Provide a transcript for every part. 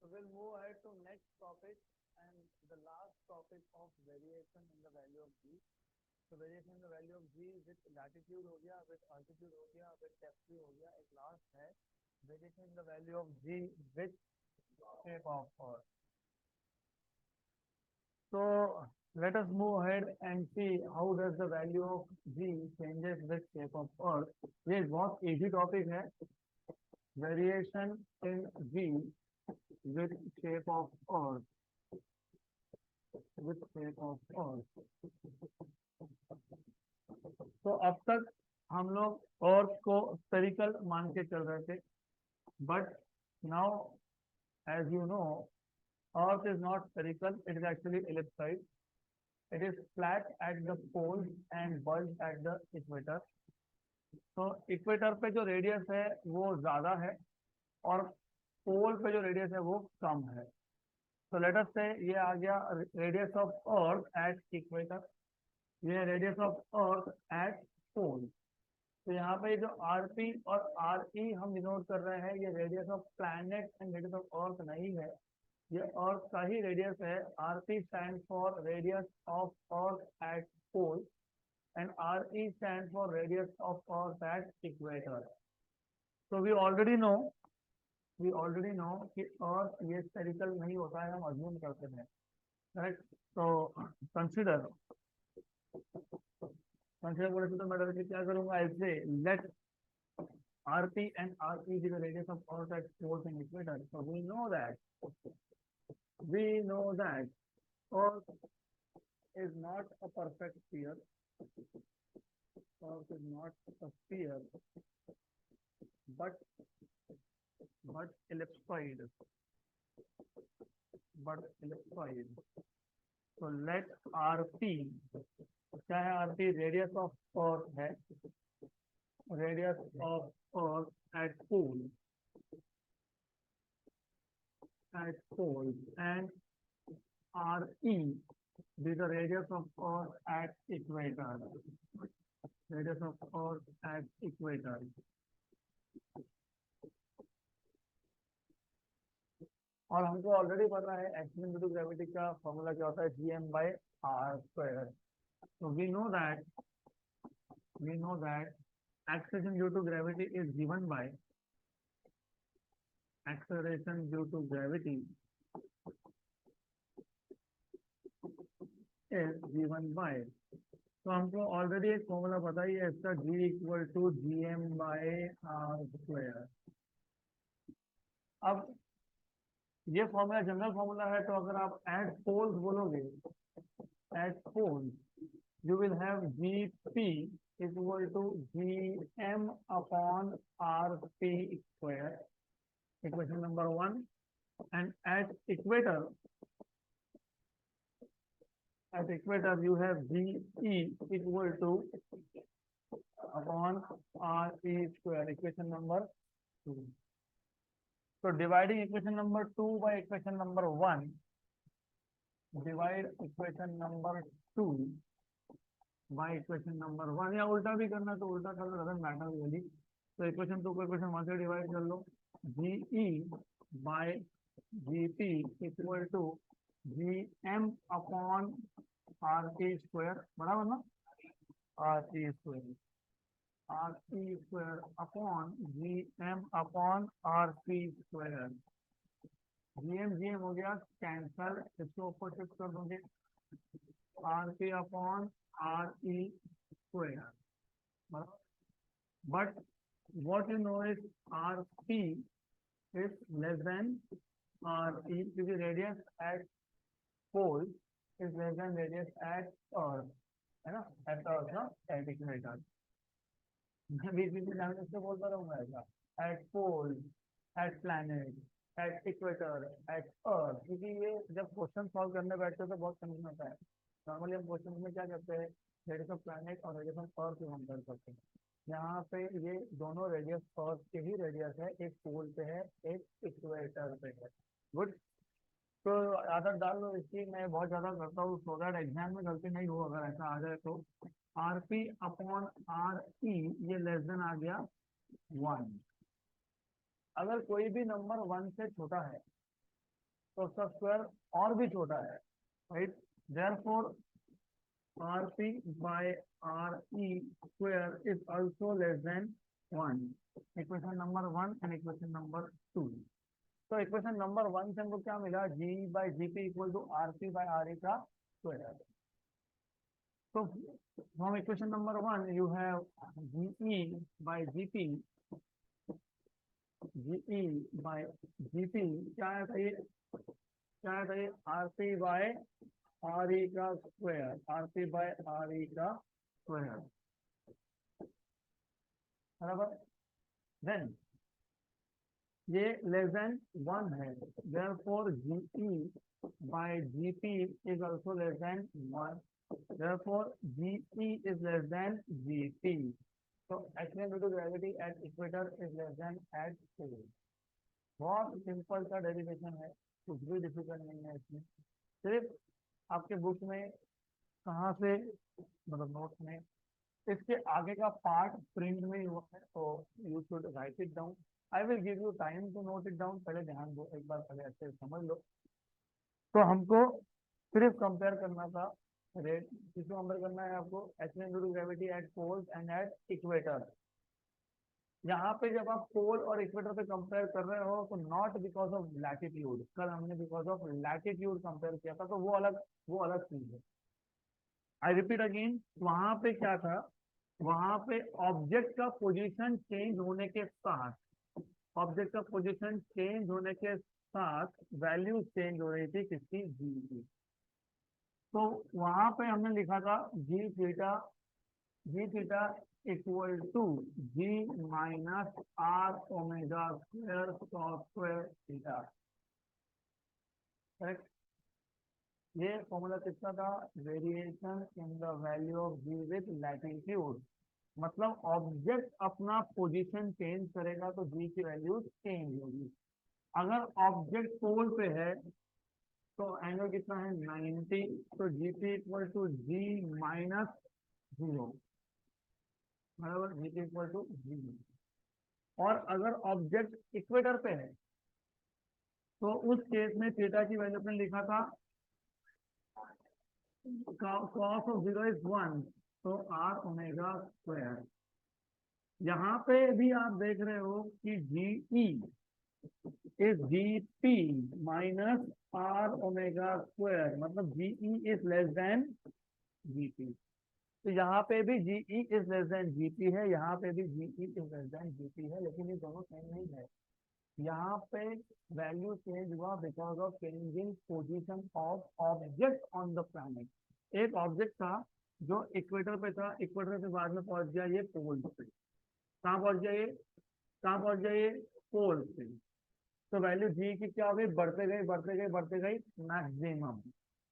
So we'll move ahead to next topic and the last topic of variation in the value of g. So variation in the value of g with latitude हो गया, with altitude हो गया, with depth भी हो गया. एक last है variation in the value of g with shape of earth. So let us move ahead and see how does the value of g changes with shape of earth. ये बहुत easy topic है. Variation in g with shape of earth. With shape of earth. तो अब तक हम लोग अर्थ को spherical मान के चल रहे थे, but now as you know earth is not spherical, it is actually ellipsoid. It is flat at the poles and bulged at the equator. तो इक्वेटर पे जो रेडियस है वो ज्यादा है और पोल पे जो रेडियस है वो कम है. तो लेट अस से ये आ गया radius of earth at equator, ये रेडियस ऑफ अर्थ एट पोल. तो यहाँ पे जो आरपी और आरई हम डिनोट कर रहे हैं, ये radius of planet and radius of earth नहीं है, ये अर्थ का ही रेडियस है. RP stand for radius of earth at pole and RE stand for radius of earth at equator. तो वी ऑलरेडी नो कि अर्थ ये स्फेरिकल नहीं होता है, हम अज्यूम करते हैं, करेक्ट. तो कंसिडर कंसिडर बोले तो मैं डायरेक्टली क्या करूंगा, ऐसे late RP and RE is the radius of Earth at poles and equator. So we know that Earth is not a perfect sphere. Earth is not a sphere, but ellipsoid. But ellipsoid. So let RP, क्या है RP? Radius of Earth है, radius of Earth at pole and RE be the radius of Earth at equator. Radius of Earth at equator. और हमको already पता है acceleration due to gravity का formula क्या होता है, gm/r². So we know that acceleration due to gravity is given by acceleration due to gravity is given by. तो हमको ऑलरेडी एक फॉर्मूला पता ही है इसका, g = gm/r². अब ये फॉर्मूला जनरल फॉर्मूला है, तो अगर आप एट पोल्स बोलोगे, at poles you will have Gp equal to Gm/rp², equation number 1. And at equator you have Ge equal to upon Re², equation number 2. So dividing equation number 2 by equation number 1, divide equation number 2 by equation number 1, या उल्टा भी करना तो उल्टा कर लो, doesn't matter really. तो equation 2 को इक्वेशन 1 से डिवाइड कर लो. Ge by Gp equal to Gm/rp², बराबर ना, rp² upon Gm/rp². Gm हो गया कैंसल, इसको ऊपर शिफ्ट कर दोगे, rp/re². But what you know is rp is less than re, क्योंकि radius at pole is less than radius at earth, है ना, at earth ना, at equator. मैं बीच बीच में लैंग्वेज से बोलता रहूंगा ऐसा, at pole, at planet, at equator, at earth, क्योंकि ये जब क्वेश्चन सॉल्व करने बैठते हैं तो बहुत कंफ्यूजन होता है. नॉर्मली हम क्वेश्चन में क्या करते हैं, रेडियस ऑफ प्लैनेट और रेडियस ऑफ अर्थ को कंपेयर करते हैं. यहाँ पे ये दोनों रेडियस अर्थ के ही रेडियस है, एक पोल पे है, एक इक्वेटर पे है. गुड. तो आदत डाल लो इसकी, मैं बहुत ज़्यादा करता हूँ सो दैट एग्जाम में गलती नहीं हो. अगर ऐसा आ जाए तो rp/re ये लेस देन आ गया 1. अगर कोई भी नंबर 1 से छोटा है तो उसका स्क्वायर और भी छोटा है, right. Therefore RP by RE square is also less than 1. Equation number 1 and equation number 2. तो इक्वेशन नंबर 1 से हमको क्या मिला, G by GP equal to RP by RE का स्क्वायर। तो from equation number 1 you have GE by GP, GE by GP क्या है ये, क्या है ये, RP by RE का स्क्वायर, RP by RE का स्क्वायर, बराबर। देन ये लेस देन 1 है, therefore GE by GP is also less than 1, therefore GE is less than GP. So H1 due to gravity at equator is less than at pole. बहुत simple सा derivation है, कुछ भी difficult नहीं है इसमें। सिर्फ आपके बुक में कहाँ से, मतलब नोट्स में इसके आगे का पार्ट प्रिंट में हुआ है, तो you should write it down. I will give you time to note it down, पहले ध्यान दो, एक बार पहले अच्छे से समझ लो। तो हमको सिर्फ कंपेयर करना था रेट, किसको कंपेयर करना है आपको, H1 due to gravity at poles and at equator. यहाँ पे जब आप पोल और इक्वेटर पे कंपेयर कर रहे हो तो नॉट बिकॉज ऑफ लैटिट्यूड, कल हमने बिकॉज ऑफ लैटिट्यूड कंपेयर किया था, तो वो अलग चीज है। आई रिपीट अगेन, वहां पे क्या था, वहां पे ऑब्जेक्ट का पोजीशन चेंज होने के साथ, ऑब्जेक्ट का पोजीशन चेंज होने के साथ वैल्यू चेंज हो रही थी किसकी, जी की। तो वहां पे हमने लिखा था g theta equal to ji minus R omega square cos square theta, correct. ये फॉर्मूला किसका था, variation in the value of ji with latitude, मतलब ऑब्जेक्ट अपना पोजीशन चेंज करेगा तो जी की वैल्यू चेंज होगी। अगर ऑब्जेक्ट पोल पे है तो एंगल कितना है 90, तो GP equal to ji minus 0, बराबर, जीपी इक्वल टू 0। और अगर ऑब्जेक्ट इक्वेटर पे है तो उस केस में थीटा की वैल्यू अपने लिखा था cos ऑफ 0 इज 1, तो आर ओमेगा स्क्वायर। यहाँ पे भी आप देख रहे हो कि g e is g p minus R omega square, मतलब g e is less than g p. तो यहाँ पे भी g e is less than g p है, यहाँ पे भी g e is less than g p है, लेकिन ये दोनों सेम नहीं है। यहाँ पे वैल्यू चेंज हुआ because of changing position of object on the planet. एक ऑब्जेक्ट था जो इक्वेटर पे था, इक्वेटर से बाद में पहुंच गया ये पोल पे। कहाँ पहुंच गया ये, कहाँ पहुंच गया ये, पोल पे। तो वैल्यू जी की क्या हो गई, बढ़ते गई बढ़ते गई बढ़ते गई मैक्सिमम।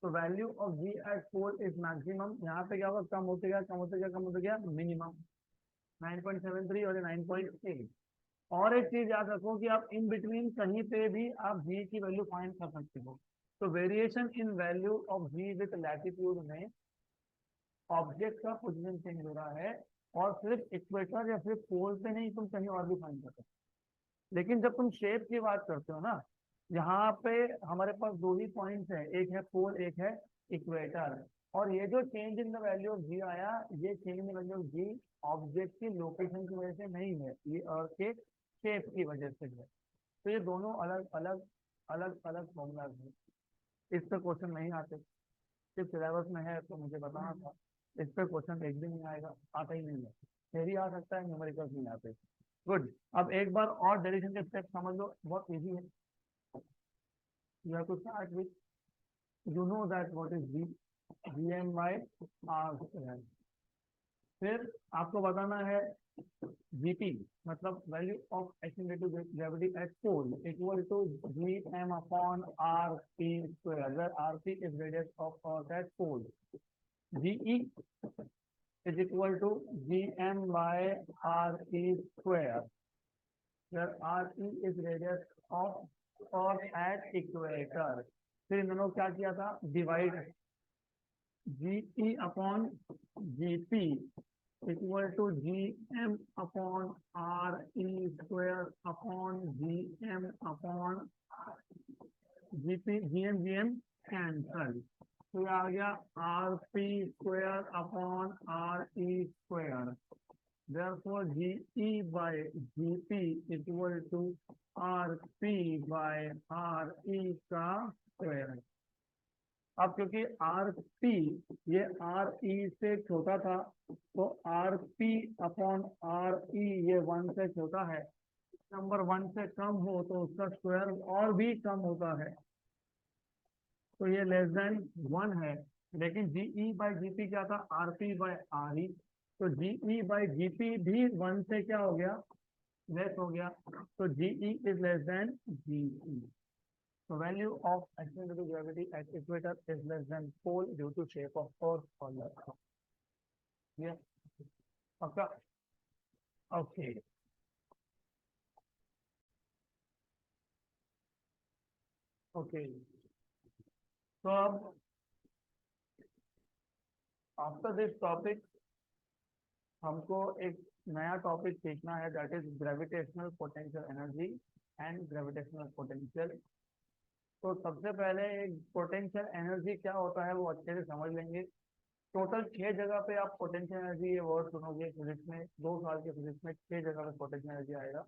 तो value of G at pole is maximum. यहाँ पे क्या होगा, कम होते गया कम होते गया कम होते गया, मिनिमम 9.73 और 9.8। और एक चीज याद रखो कि आप इन बिटवीन कहीं पे भी आप जी की वैल्यू फाइंड कर सकते हो। तो variation in value of ji with latitude में ऑब्जेक्ट का पोजीशन चेंज हो रहा है, और सिर्फ इक्वेटर या सिर्फ पोल पे नहीं, तुम कहीं और भी फाइंड कर सकते हो। लेकिन जब तुम शेप की बात करते हो ना, यहाँ पे हमारे पास दो ही पॉइंट्स है, एक है पोल एक है इक्वेटर। और ये जो change in the value of g आया, ये change in the value of g object की लोकेशन की वजह से नहीं है, ये अर्थ के शेप की वजह से है। तो ये दोनों अलग अलग अलग अलग फॉर्मूलाज हैं, इस पर क्वेश्चन नहीं आते। सिर्फ सिलेबस में है तो मुझे बताना था, इस पर क्वेश्चन एक भी नहीं आएगा, आता ही नहीं है। थ्योरी आ सकता है, न्यूमेरिकल्स नहीं आते। गुड। अब एक बार और डेरिवेशन के स्टेप समझ लो, बहुत इजी है। You have to start with, you know that what is g, GM by R square. फिर आपको बताना है जीपी, मतलब value of accelerative gravity at pole equal to g M upon R P square, where R P is radius of earth at pole. G e is equal to gm by re square, where re is radius of earth at equator। फिर इन दोनों क्या किया था, divide, GE upon GP equal to gm upon re square upon gm upon G M cancel, तो ये आ गया R P square upon R E square. Therefore, GE by GP equal to RP by RE का square. अब क्योंकि RP ये RE से छोटा था, तो RP अपॉन RE ये 1 से छोटा है। नंबर 1 से कम हो तो उसका स्क्वायर और भी कम होता है, तो ये लेस देन 1 है। लेकिन जीई बाई जीपी क्या था, आरपी बाई आर ई, तो जीई बाई जीपी भी 1 से क्या हो गया, लेस हो गया, तो GE is less then GE. So value of action due to gravity at equator is less than pole due to shape of earth or earth. Yeah. Okay. Okay. Okay. So after this topic हमको एक नया topic सीखना है, that is gravitational potential energy and gravitational potential. तो सबसे पहले potential energy क्या होता है वो अच्छे से समझ लेंगे। टोटल 6 जगह पे आप पोटेंशियल एनर्जी ये वर्ड सुनोगे फिजिक्स में, 2 साल के फिजिक्स में 6 जगह पे पोटेंशियल एनर्जी आएगा,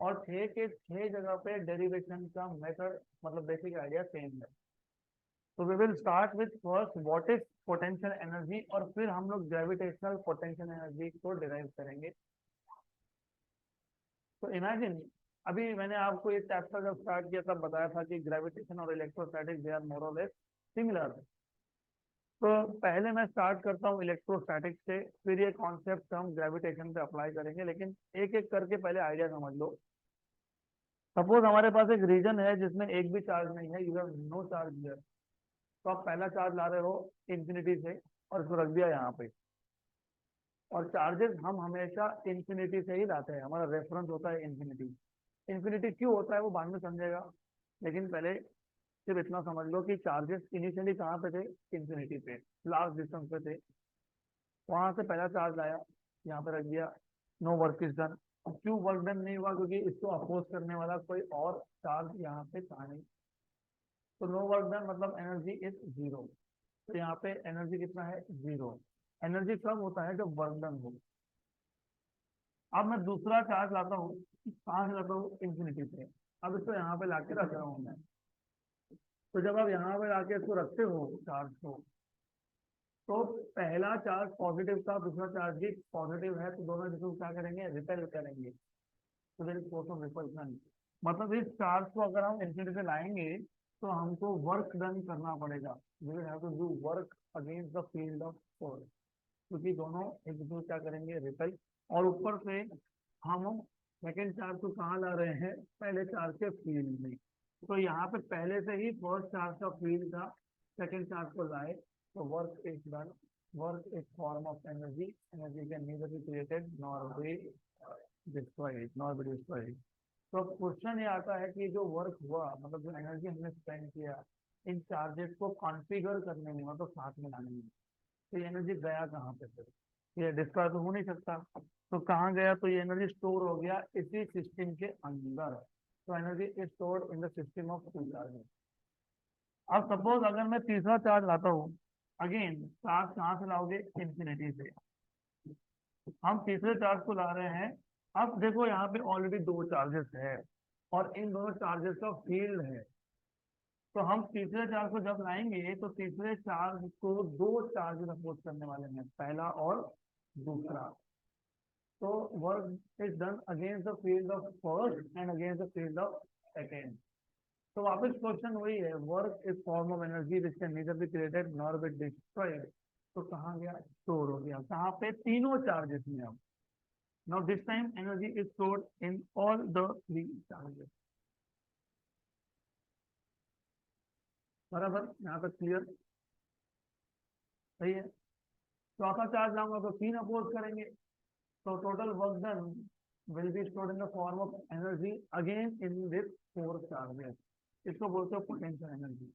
और 6 के 6 जगह पे डेरिवेशन का मेथड मतलब बेसिक आइडिया सेम है। तो we will start with first what is potential energy, और फिर हम लोग ग्रेविटेशनल पोटेंशियल एनर्जी को डिराइव करेंगे। तो इमेजिन, अभी मैंने आपको ये चैप्टर जब स्टार्ट किया तब बताया था कि ग्रेविटेशन और इलेक्ट्रोस्टैटिक दे आर मोर और लेस सिमिलर। तो पहले मैं स्टार्ट करता हूँ इलेक्ट्रोस्टैटिक से, फिर ये कॉन्सेप्ट हम ग्रेविटेशन पे अप्लाई करेंगे, लेकिन एक एक करके पहले आइडिया समझ लो। सपोज हमारे पास एक रीजन है जिसमें एक भी चार्ज नहीं है, you have no charge here, तो आप पहला चार्ज ला रहे हो इंफिनिटी से और इसको रख दिया यहाँ पे। और चार्जेस हम हमेशा इंफिनिटी से ही लाते हैं, हमारा रेफरेंस होता है इंफिनिटी। इंफिनिटी क्यों होता है वो बाद में समझेगा, लेकिन पहले सिर्फ इतना समझ लो कि चार्जेस इनिशियली कहाँ पे थे, इंफिनिटी पे, लास्ट डिस्टेंस पे थे। वहां से पहला चार्ज लाया, यहाँ पे रख दिया, नो वर्क इज डन। क्यों वर्क डन नहीं हुआ, क्योंकि इसको अपोज करने वाला कोई और चार्ज यहाँ पे था नहीं, तो नो वर्क डन मतलब एनर्जी इज जीरो। तो यहाँ पे एनर्जी कितना है, जीरो। एनर्जी कब होता है, जब वर्क डन हो। अब मैं दूसरा चार्ज लाता हूँ, कहाँ से लाता हूँ, इंफिनिटी से। अब इसको यहाँ पे लाके रख रहा हूँ मैं। तो जब आप यहाँ पे लाके इसको रखते हो चार्ज को, तो पहला चार्ज पॉजिटिव था, दूसरा चार्ज भी पॉजिटिव है, तो दोनों जिसको क्या करेंगे, रिपेल करेंगे। तो there is force of repulsion. मतलब इस चार्ज को अगर हम इंफिनिटी से लाएंगे तो हमको वर्क डन करना पड़ेगा, we will have to do work against the field of force, क्योंकि दोनों एक दूसरे क्या करेंगे, रिपेल। और ऊपर से हम सेकेंड चार्ज को कहाँ ला रहे हैं, पहले चार्ज के फील्ड में। तो यहाँ पे पहले से ही फर्स्ट चार्ज का फील्ड था, सेकेंड चार्ज को लाए, तो work is done. Work is form of energy, energy can neither be created nor be destroyed, nor be destroyed. तो अब क्वेश्चन ये आता है कि जो वर्क हुआ, मतलब जो एनर्जी हमने स्पेंड किया इन चार्जेस को कॉन्फ़िगर करने में, मतलब साथ में लाने में, तो ये एनर्जी गया कहाँ पे, फिर ये डिस्ट्रॉय तो हो नहीं सकता, तो कहाँ गया, तो ये एनर्जी स्टोर हो गया इसी सिस्टम के अंदर। तो energy is stored in the system of two charges. अब सपोज अगर मैं तीसरा चार्ज लाता हूँ, अगेन चार्ज कहाँ से लाओगे, इंफिनिटी से। हम तीसरे चार्ज को ला रहे हैं। अब देखो यहाँ पे ऑलरेडी 2 चार्जेस है और इन दोनों चार्जेस का फील्ड है, तो हम तीसरे चार्ज को जब लाएंगे तो तीसरे चार्ज को 2 चार्जेस अपोज करने वाले हैं, पहला और दूसरा। तो work is done against the field of first and against the field of second. तो वापस क्वेश्चन वही है, work is form of energy which can neither be created nor be destroyed. तो कहाँ गया, स्टोर हो गया, कहाँ पे, तीनों चार्जेस में। अब now this time energy is stored in all the 3 charges। बराबर, यहाँ तक क्लियर, सही है। चौथा चार्ज लाऊंगा तो 3 अपोज करेंगे, तो total work done will be stored in the form of energy again in this 4 charges. इसको बोलते हो पोटेंशियल एनर्जी।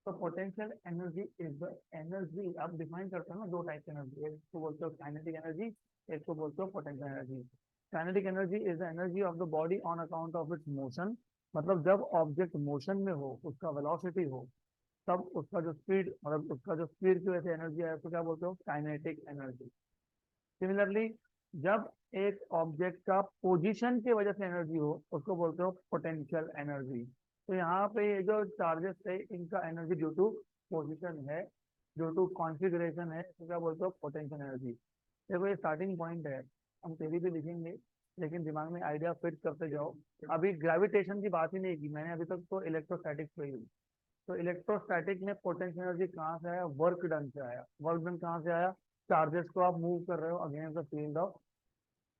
तो potential energy is the energy, आप डिफाइन करते हो ना 2 टाइप की एनर्जी, एक को बोलते हो काइनेटिक एनर्जी, एक को बोलते हो potential energy. Kinetic energy is the energy of the body on account of it's motion, मतलब जब ऑब्जेक्ट मोशन में हो, उसका वेलोसिटी हो, तब उसका जो स्पीड, मतलब उसका जो स्पीड की वजह से एनर्जी आए तो क्या बोलते हो, काइनेटिक एनर्जी। सिमिलरली जब एक ऑब्जेक्ट का पोजीशन की वजह से एनर्जी हो, उसको बोलते हो पोटेंशियल एनर्जी। तो यहाँ पे ये जो चार्जेस है, इनका एनर्जी ड्यू टू पोजीशन है, ड्यू टू कॉन्फ़िगरेशन है, तो क्या बोलते हो, पोटेंशियल एनर्जी। देखो ये स्टार्टिंग पॉइंट है, हम थ्योरी भी लिखेंगे, लेकिन दिमाग में आइडिया फिट करते जाओ। अभी ग्रेविटेशन की बात ही नहीं की मैंने अभी तक, तो इलेक्ट्रोस्टैटिक्स पे ही। तो इलेक्ट्रोस्टैटिक में पोटेंशियल एनर्जी कहाँ से आया, वर्क डन से आया। वर्क डन कहाँ से आया, चार्जेस को आप मूव कर रहे हो against the field of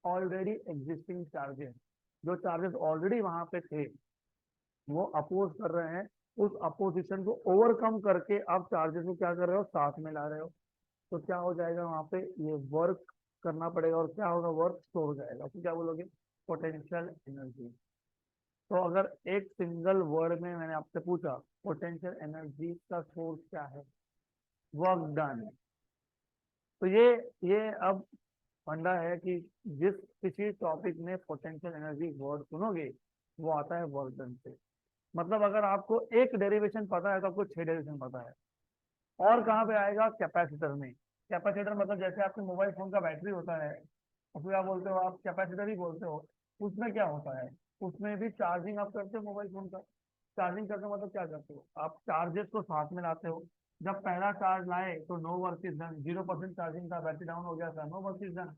already existing charges. जो चार्जेस ऑलरेडी वहां पे थे, वो अपोज कर रहे हैं, उस अपोजिशन को ओवरकम करके आप चार्जेस को क्या कर रहे हो, साथ में ला रहे हो। तो क्या हो जाएगा वहां पे, ये वर्क करना पड़ेगा, और क्या होगा, वर्क स्टोर हो जाएगा, तो क्या बोलोगे, पोटेंशियल एनर्जी। तो अगर एक सिंगल वर्ड में मैंने आपसे पूछा पोटेंशियल एनर्जी का सोर्स क्या है, वर्क डन। तो ये अब फंडा है कि जिस किसी टॉपिक में पोटेंशियल एनर्जी वर्ड सुनोगे, वो आता है वर्क डन से। मतलब अगर आपको एक डेरिवेशन पता है तो आपको 6 डेरिवेशन पता है। और कहाँ पे आएगा, कैपेसिटर में। कैपेसिटर मतलब जैसे आपके मोबाइल फोन का बैटरी होता है, उसको क्या बोलते हो आप, कैपेसिटर ही बोलते हो। उसमें क्या होता है, उसमें भी चार्जिंग आप करते हो मोबाइल फोन का। चार्जिंग करते हो मतलब क्या करते हो, आप चार्जेस को साथ में लाते हो। जब पहला चार्ज लाए तो no work is done, 0% charging था, बैटरी डाउन हो गया था, नो वर्क इज डन।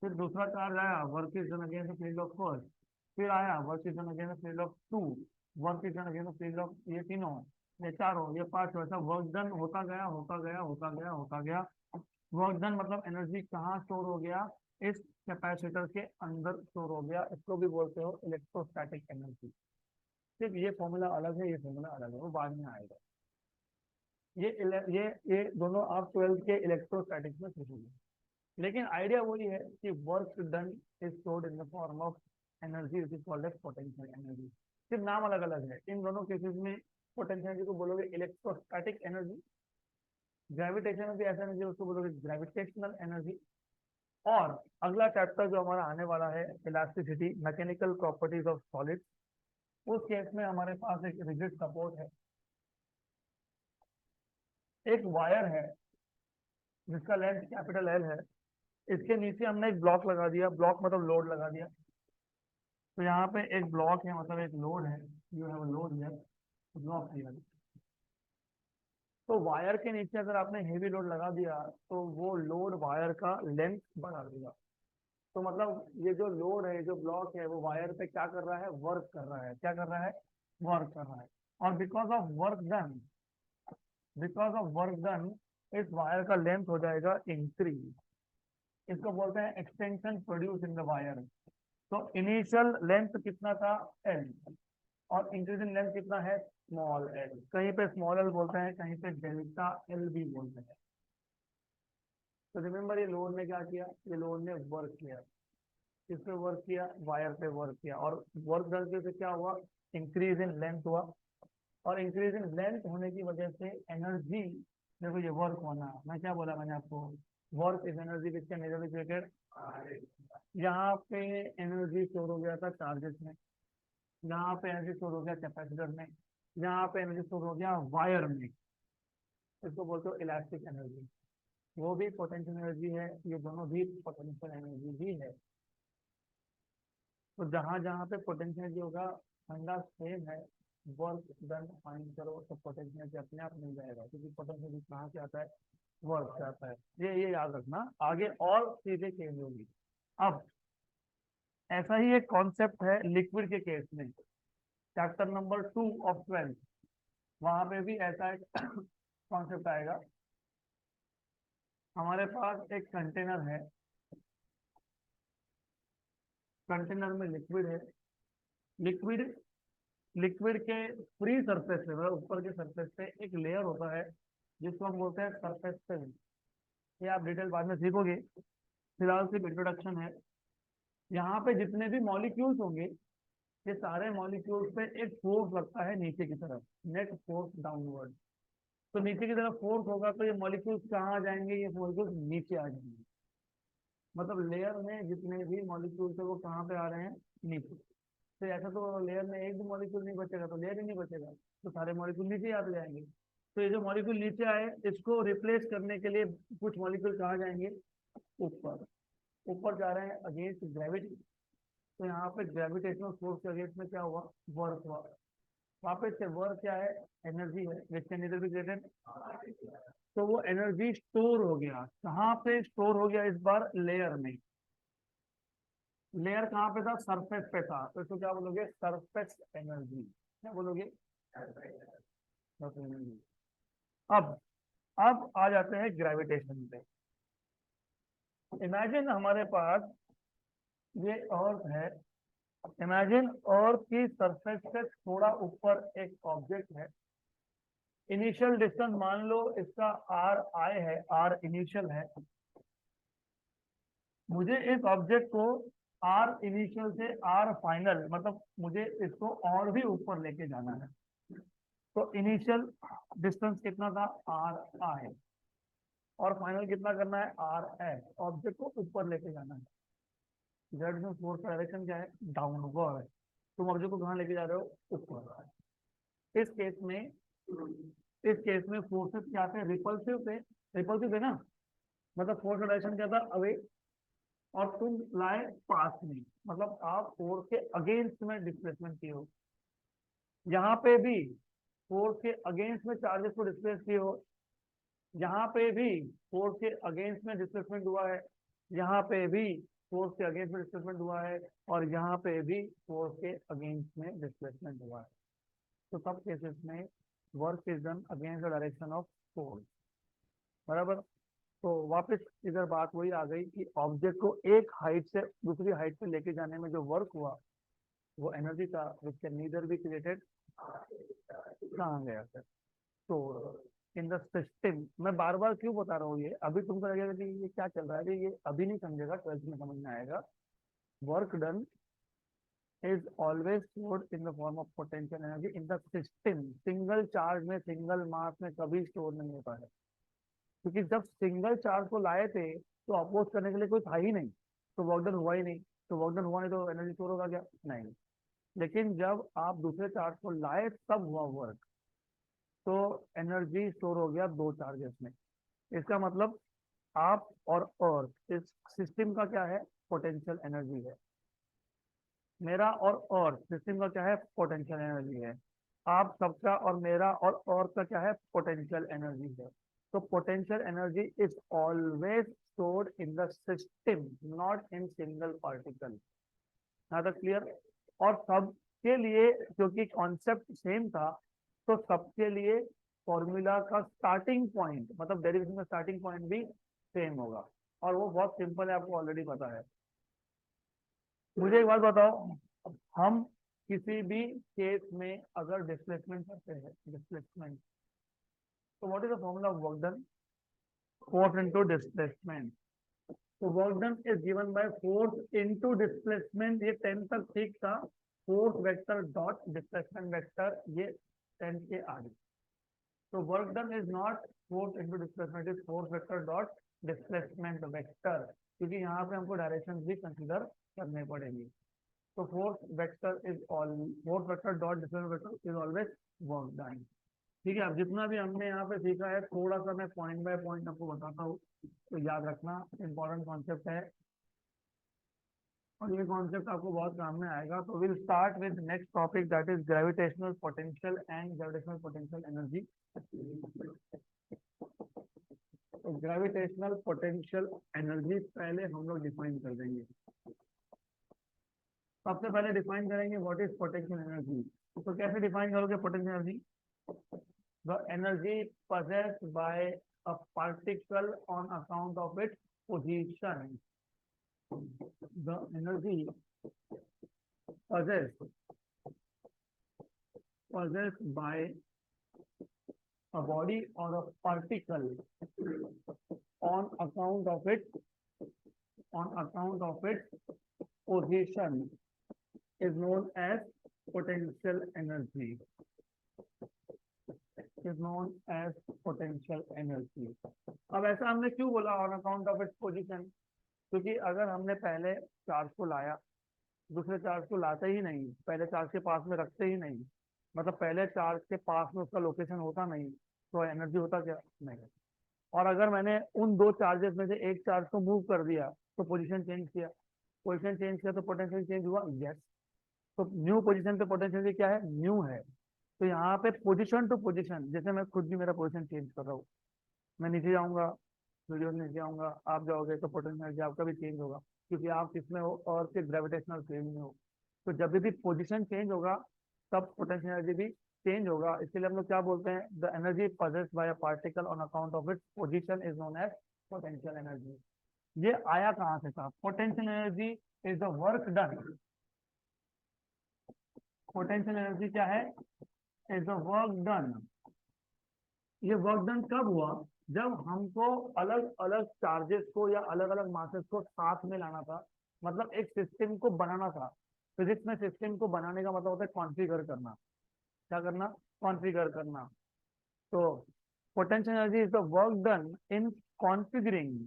फिर दूसरा चार्ज आया, work is done again the field of first. फिर आया, work is done again the field of two. Work is done again the field of, ये तीनों, ये चारों, ये पांचों, ऐसा वर्क डन होता गया, होता गया, होता गया, होता गया। वर्क डन मतलब एनर्जी कहाँ स्टोर हो गया, इस कैपेसिटर के अंदर स्टोर हो गया। इसको भी बोलते हो इलेक्ट्रोस्टैटिक एनर्जी। सिर्फ ये फॉर्मूला अलग है, ये फॉर्मूला अलग है, वो बाद में आएगा। ये दोनों आप 12th के इलेक्ट्रोस्टैटिक्स में सीखोगे। लेकिन आइडिया वही है कि work done is stored in the form of energy which is called as potential energy. सिर्फ नाम अलग अलग है, इन दोनों केसेस में पोटेंशियल एनर्जी को बोलोगे इलेक्ट्रोस्टैटिक एनर्जी, ग्रेविटेशन में भी ऐसा एनर्जी उसको बोलोगे ग्रेविटेशनल एनर्जी। और अगला चैप्टर जो हमारा आने वाला है, elasticity, mechanical properties of solid, उस केस में हमारे पास एक रिजिड सपोर्ट है, एक वायर है जिसका लेंथ कैपिटल एल है। इसके नीचे हमने एक ब्लॉक लगा दिया, ब्लॉक मतलब लोड लगा दिया। तो यहाँ पे एक ब्लॉक है, मतलब एक लोड है, यू हैव लोड है, ब्लॉक है। तो वायर के नीचे अगर आपने हेवी लोड लगा दिया, तो वो लोड वायर का लेंथ बढ़ा देगा। तो मतलब ये जो लोड है, जो ब्लॉक है, वो वायर पे क्या कर रहा है, वर्क कर रहा है। क्या कर रहा है, वर्क कर रहा है। और बिकॉज ऑफ वर्क डन इस वायर का लेंथ हो जाएगा इंक्रीज। इसको बोलते हैं extension produce in the wire. तो इनिशियल लेंथ कितना था, एल, और इंक्रीजिंग लेंथ कितना है, स्मॉल एल। कहीं पे स्मॉल एल बोलते हैं, कहीं पे डेल्टा एल भी बोलते हैं। तो रिमेम्बर, ये लोड ने क्या किया, ये लोड ने वर्क किया, किस पे वर्क किया, वायर पे वर्क किया, और वर्क करके से क्या हुआ, इंक्रीज इन लेंथ हुआ। और इंक्रीज इन लेंथ होने की वजह से एनर्जी, देखो ये वर्क होना, मैं क्या बोला मैंने आपको, work is energy which can measure related. यहाँ पे एनर्जी स्टोर हो गया था चार्जेस में, यहाँ पे एनर्जी स्टोर हो गया कैपेसिटर में, यहाँ पे एनर्जी स्टोर हो गया वायर में। इसको बोलते हो इलास्टिक एनर्जी। वो भी पोटेंशियल एनर्जी है, ये दोनों भी पोटेंशियल एनर्जी ही है। तो जहां जहां पे पोटेंशियल एनर्जी होगा, फंडा सेम है, वर्क डन फाइंड करो तो पोटेंशियल एनर्जी अपने आप मिल जाएगा, क्योंकि पोटेंशियल एनर्जी कहाँ से आता है, वर्क से आता है। ये याद रखना, आगे और चीजें चेंज होगी। अब ऐसा ही एक कॉन्सेप्ट है लिक्विड के केस में, चैप्टर नंबर 2 ऑफ 12, वहां पे भी ऐसा एक कॉन्सेप्ट आएगा। हमारे पास एक कंटेनर है, कंटेनर में लिक्विड है। लिक्विड लिक्विड के फ्री सरफेस पे, मतलब ऊपर के सरफेस पे एक लेयर होता है जिसको हम बोलते हैं सरफेस फिल्म। ये आप डिटेल बाद में सीखोगे, फिलहाल सिर्फ इंट्रोडक्शन है। यहाँ पे जितने भी मॉलिक्यूल्स होंगे, ये सारे मॉलिक्यूल्स पे एक फोर्स लगता है नीचे की तरफ, नेट फोर्स डाउनवर्ड। तो नीचे की तरफ फोर्स होगा तो ये मॉलिक्यूल्स कहाँ आ जाएंगे, ये मॉलिक्यूल्स नीचे आ जाएंगे। मतलब लेयर में जितने भी मॉलिक्यूल्स है वो कहाँ पे आ रहे हैं, नीचे। तो ऐसा तो लेयर में एक भी मॉलिक्यूल नहीं बचेगा, तो लेयर ही नहीं बचेगा, तो सारे मॉलिक्यूल नीचे आते जाएंगे। तो ये जो मॉलिक्यूल नीचे आए इसको रिप्लेस करने के लिए कुछ मॉलिक्यूल कहाँ जाएंगे, ऊपर। ऊपर जा रहे हैं अगेंस्ट ग्रेविटी। तो यहाँ पे ग्रेविटेशनल फोर्स के अगेंस्ट में क्या हुआ, वर्क हुआ। वापस से वर्क क्या है, एनर्जी है, which can neither be greater. तो वो एनर्जी स्टोर हो गया, कहाँ पे स्टोर हो गया, इस बार लेयर में। लेयर कहाँ पे था, सरफेस पे था, तो इसको क्या बोलोगे, सरफेस एनर्जी। क्या बोलोगे, सरफेस एनर्जी। अब अब आ जाते हैं ग्रेविटेशन पे। इमेजिन हमारे पास ये अर्थ है, इमेजिन अर्थ की सरफेस से थोड़ा ऊपर एक ऑब्जेक्ट है। इनिशियल डिस्टेंस मान लो इसका आर आई है, आर इनिशियल है। मुझे इस ऑब्जेक्ट को आर इनिशियल से आर फाइनल, मतलब मुझे इसको और भी ऊपर लेके जाना है। तो इनिशियल डिस्टेंस कितना था, आर आई, और फाइनल कितना करना है, आर एस। ऑब्जेक्ट को ऊपर लेके जाना है। जेड में फोर्स का डायरेक्शन क्या है, डाउनवर्ड। तुम ऑब्जेक्ट को कहाँ लेके जा रहे हो, ऊपर। इस केस में फोर्सेस क्या थे, रिपल्सिव थे। रिपल्सिव थे ना, मतलब फोर्स का डायरेक्शन क्या था, अवे। और तुम लाए पास में, मतलब आप फोर्स के अगेंस्ट में डिस्प्लेसमेंट किए हो। यहाँ पे भी फोर्स के अगेंस्ट में चार्जेस को डिस्प्लेस किए हो। यहाँ पे भी फोर्स के अगेंस्ट में डिस्प्लेसमेंट हुआ है। यहाँ पे भी फोर्स के अगेंस्ट में डिस्प्लेसमेंट हुआ है। और यहाँ पे भी फोर्स के अगेंस्ट में डिस्प्लेसमेंट हुआ है। तो सब केसेस में work is done against the direction of force, बराबर। तो वापस इधर बात वही आ गई कि ऑब्जेक्ट को एक हाइट से दूसरी हाइट पे लेके जाने में जो वर्क हुआ वो एनर्जी था, which can neither be created. कहाँ गया सर, तो इन द सिस्टम। मैं बार बार क्यों बता रहा हूँ ये, अभी तुमको लगेगा कि ये क्या चल रहा है, ये अभी नहीं समझेगा, 12th में समझ में आएगा। Work done is always stored in the form of potential energy in the system। Single charge में, सिंगल मास में कभी स्टोर नहीं होता है, क्योंकि जब सिंगल चार्ज को लाए थे तो अपोज करने के लिए कोई था ही नहीं, तो वर्क डन हुआ ही नहीं। तो वर्क डन हुआ नहीं तो एनर्जी स्टोर होगा क्या, नहीं। लेकिन जब आप दूसरे चार्ज को लाए तब हुआ वर्क, तो एनर्जी स्टोर हो गया दो चार्जेस में। इसका मतलब आप और अर्थ, इस सिस्टम का क्या है, पोटेंशियल एनर्जी है। मेरा और अर्थ सिस्टम का क्या है, पोटेंशियल एनर्जी है। आप सबका और मेरा और अर्थ का क्या है, पोटेंशियल एनर्जी है। तो potential energy is always stored in the system, not in single particle. यहाँ तक क्लियर। और सबके लिए क्योंकि कॉन्सेप्ट सेम था, तो सबके लिए फॉर्मूला का स्टार्टिंग पॉइंट, मतलब डेरिवेशन का स्टार्टिंग पॉइंट भी सेम होगा। और वो बहुत सिंपल है, आपको ऑलरेडी पता है। मुझे एक बात बताओ, हम किसी भी केस में अगर डिस्प्लेसमेंट करते हैं, डिस्प्लेसमेंट, तो what is the formula of work done, force into displacement. तो work done is given by force into displacement. ये 10 तक ठीक था, force vector dot displacement vector, ये 10 के आगे। तो work done is not force into displacement, is force vector dot displacement vector, क्योंकि यहाँ पे हमको डायरेक्शन भी कंसिडर करने पड़ेंगे। तो force vector dot displacement vector is always work done. ठीक है, अब जितना भी हमने यहाँ पे सीखा है थोड़ा सा मैं पॉइंट बाय पॉइंट आपको बताता हूँ, तो याद रखना, इंपॉर्टेंट कॉन्सेप्ट है और ये कॉन्सेप्ट आपको बहुत काम में आएगा। तो will start with next topic, that is gravitational potential and gravitational potential energy. तो ग्रेविटेशनल पोटेंशियल एनर्जी पहले हम लोग डिफाइन कर देंगे। सबसे पहले डिफाइन करेंगे व्हाट इज पोटेंशियल एनर्जी। तो कैसे डिफाइन करोगे potential energy, the energy possessed by a particle on account of its position, the energy possessed by a body or a particle on account of its position is known as potential energy, is known as potential energy। अब ऐसा हमने क्यों बोला on account of its position, क्योंकि अगर हमने पहले charge को लाया, दूसरे चार्ज को लाते ही नहीं, पहले चार्ज के पास में रखते ही नहीं, मतलब पहले चार्ज के पास में उसका लोकेशन होता नहीं, तो एनर्जी होता क्या नहीं। और अगर मैंने उन दो चार्जेस में से एक चार्ज को मूव कर दिया तो पोजीशन चेंज किया, पोजीशन चेंज किया तो पोटेंशियल चेंज हुआ, यस। तो न्यू पोजीशन पे पोटेंशियल क्या है, न्यू है। तो यहाँ पे पोजीशन टू पोजीशन, जैसे मैं खुद भी मेरा पोजीशन चेंज कर रहा हूँ, मैं नीचे जाऊंगा, वीडियो में नीचे आऊंगा, आप जाओगे तो पोटेंशियल एनर्जी आपका भी चेंज होगा, क्योंकि आप किसमें हो, और के ग्रेविटेशनल फील्ड में हो। तो जब भी पोजीशन चेंज होगा तब पोटेंशियल एनर्जी भी चेंज होगा। इसके लिए हम लोग क्या बोलते हैं, the energy possessed by a particle on account of its position is known as potential energy. ये आया कहाँ से था, potential energy is the work done. Potential energy क्या है, इज द वर्क डन। ये वर्क डन कब हुआ, जब हमको अलग अलग चार्जेस को या अलग अलग मासेस को साथ में लाना था, मतलब एक सिस्टम को बनाना था। फिजिक्स में सिस्टम को बनाने का मतलब होता है कॉन्फ़िगर करना। क्या करना, कॉन्फ़िगर करना। तो potential energy is the work done in configuring,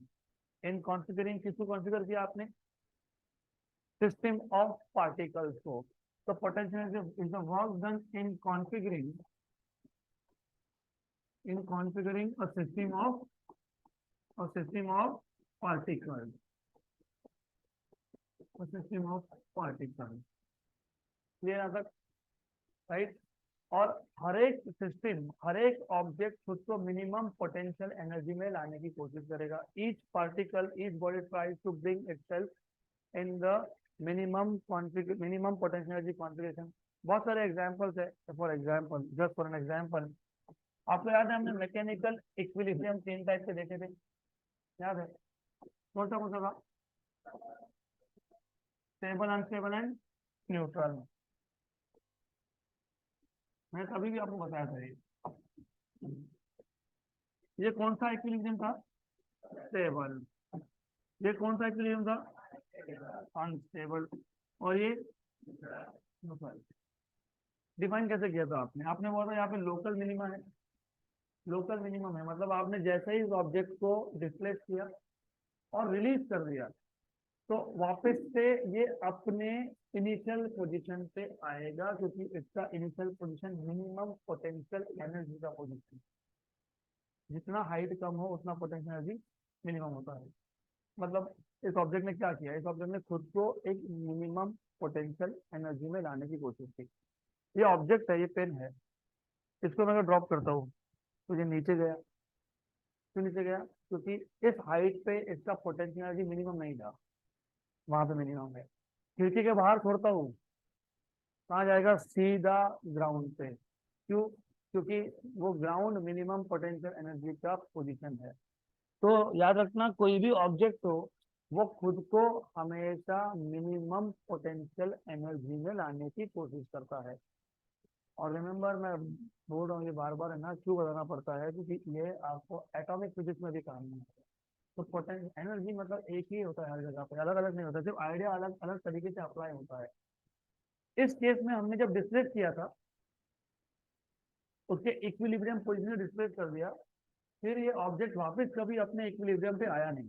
in configuring, किसको कॉन्फ़िगर किया आपने, सिस्टम ऑफ पार्टिकल्स को। तो potential energy is the work done in configuring, in configuring a system of particles, a system of particles, clear यहाँ तक, right. और हर एक system, हर एक ऑब्जेक्ट खुद को मिनिमम पोटेंशियल एनर्जी में लाने की कोशिश करेगा। Each particle, each body tries to bring itself in the minimum potential energy configuration. बहुत सारे एग्जांपल्स है। For example, just for an example, आपको याद है हमने मैकेनिकल इक्विलिब्रियम तीन टाइप के देखे थे, याद है, कौन सा था, स्टेबल, अनस्टेबल एंड न्यूट्रल। मैं कभी भी आपको बताया था ये कौन सा इक्विलिब्रियम था, स्टेबल। ये कौन सा इक्विलिब्रियम था, अनस्टेबल। और ये न्यूट्रल। डिफाइन कैसे किया था आपने, आपने बोला था यहाँ पे लोकल मिनिमा है, लोकल मिनिमम है, मतलब आपने जैसे ही इस ऑब्जेक्ट को डिस्प्लेस किया और रिलीज कर दिया तो वापस से ये अपने इनिशियल पोजीशन पे आएगा, क्योंकि इसका initial position minimum potential energy का पोजीशन, जितना हाइट कम हो उतना पोटेंशियल एनर्जी मिनिमम होता है। मतलब इस ऑब्जेक्ट ने क्या किया, इस ऑब्जेक्ट ने खुद को एक मिनिमम पोटेंशियल एनर्जी में लाने की कोशिश की। ये ऑब्जेक्ट है, ये पेन है, इसको मैं ड्रॉप करता हूँ तो ये नीचे गया। क्यों नीचे गया, क्योंकि इस हाइट पे इसका पोटेंशियल एनर्जी मिनिमम नहीं था, वहां पे मिनिमम है। खिड़की के बाहर छोड़ता हूँ, कहाँ जाएगा, सीधा ग्राउंड पे। क्यों, क्योंकि वो ग्राउंड मिनिमम पोटेंशियल एनर्जी का पोजीशन है। तो याद रखना, कोई भी ऑब्जेक्ट हो वो खुद को हमेशा मिनिमम पोटेंशियल एनर्जी में लाने की कोशिश करता है। और रिमेम्बर, मैं बोल रहा हूँ ये बार बार है ना, क्यों बताना पड़ता है, क्योंकि ये आपको एटॉमिक फिजिक्स में भी काम नहीं है। तो पोटेंशियल एनर्जी मतलब एक ही होता है हर जगह पे, अलग अलग नहीं होता, सिर्फ आइडिया अलग अलग तरीके से अप्लाई होता है। इस केस में हमने जब डिस्प्लेस किया था, उसके इक्विलिब्रियम पोजीशन में डिस्प्लेस कर दिया, फिर ये ऑब्जेक्ट वापस कभी अपने इक्विलिब्रियम पे आया नहीं,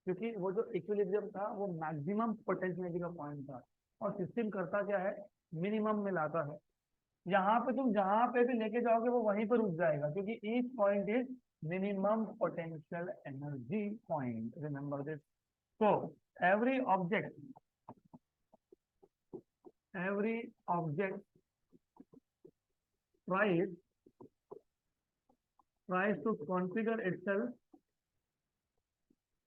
क्योंकि वो जो इक्विलिब्रियम था वो मैक्सिमम पोटेंशियल का पॉइंट था। और सिस्टम करता क्या है, मिनिमम में लाता है। यहाँ पे तुम जहां पे भी लेके जाओगे वो वहीं पर रुक जाएगा, क्योंकि each point is minimum potential energy point, remember this. so every object every object tries tries to configure itself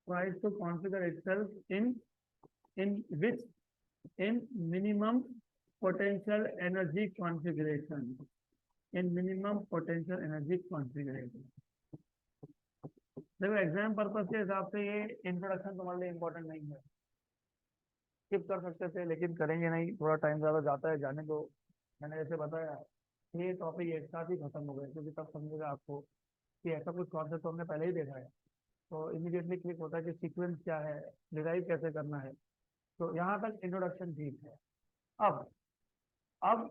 tries to configure itself in which in minimum potential energy configuration, in minimum potential energy configuration। देखो exam purpose के हिसाब से ये introduction तुम्हारे लिए important नहीं है, skip कर सकते थे, लेकिन करेंगे नहीं, थोड़ा टाइम ज़्यादा जाता है, जाने दो। मैंने जैसे बताया ये टॉपिक एक साथ ही खत्म हो गए, क्योंकि तब समझेगा आपको कि ऐसा कुछ कॉन्सेप्ट तो हमने पहले ही देखा है। तो इमीडिएटली क्लिक होता है कि सीक्वेंस क्या है, डिराइव कैसे करना है। तो यहाँ तक इंट्रोडक्शन ठीक है। अब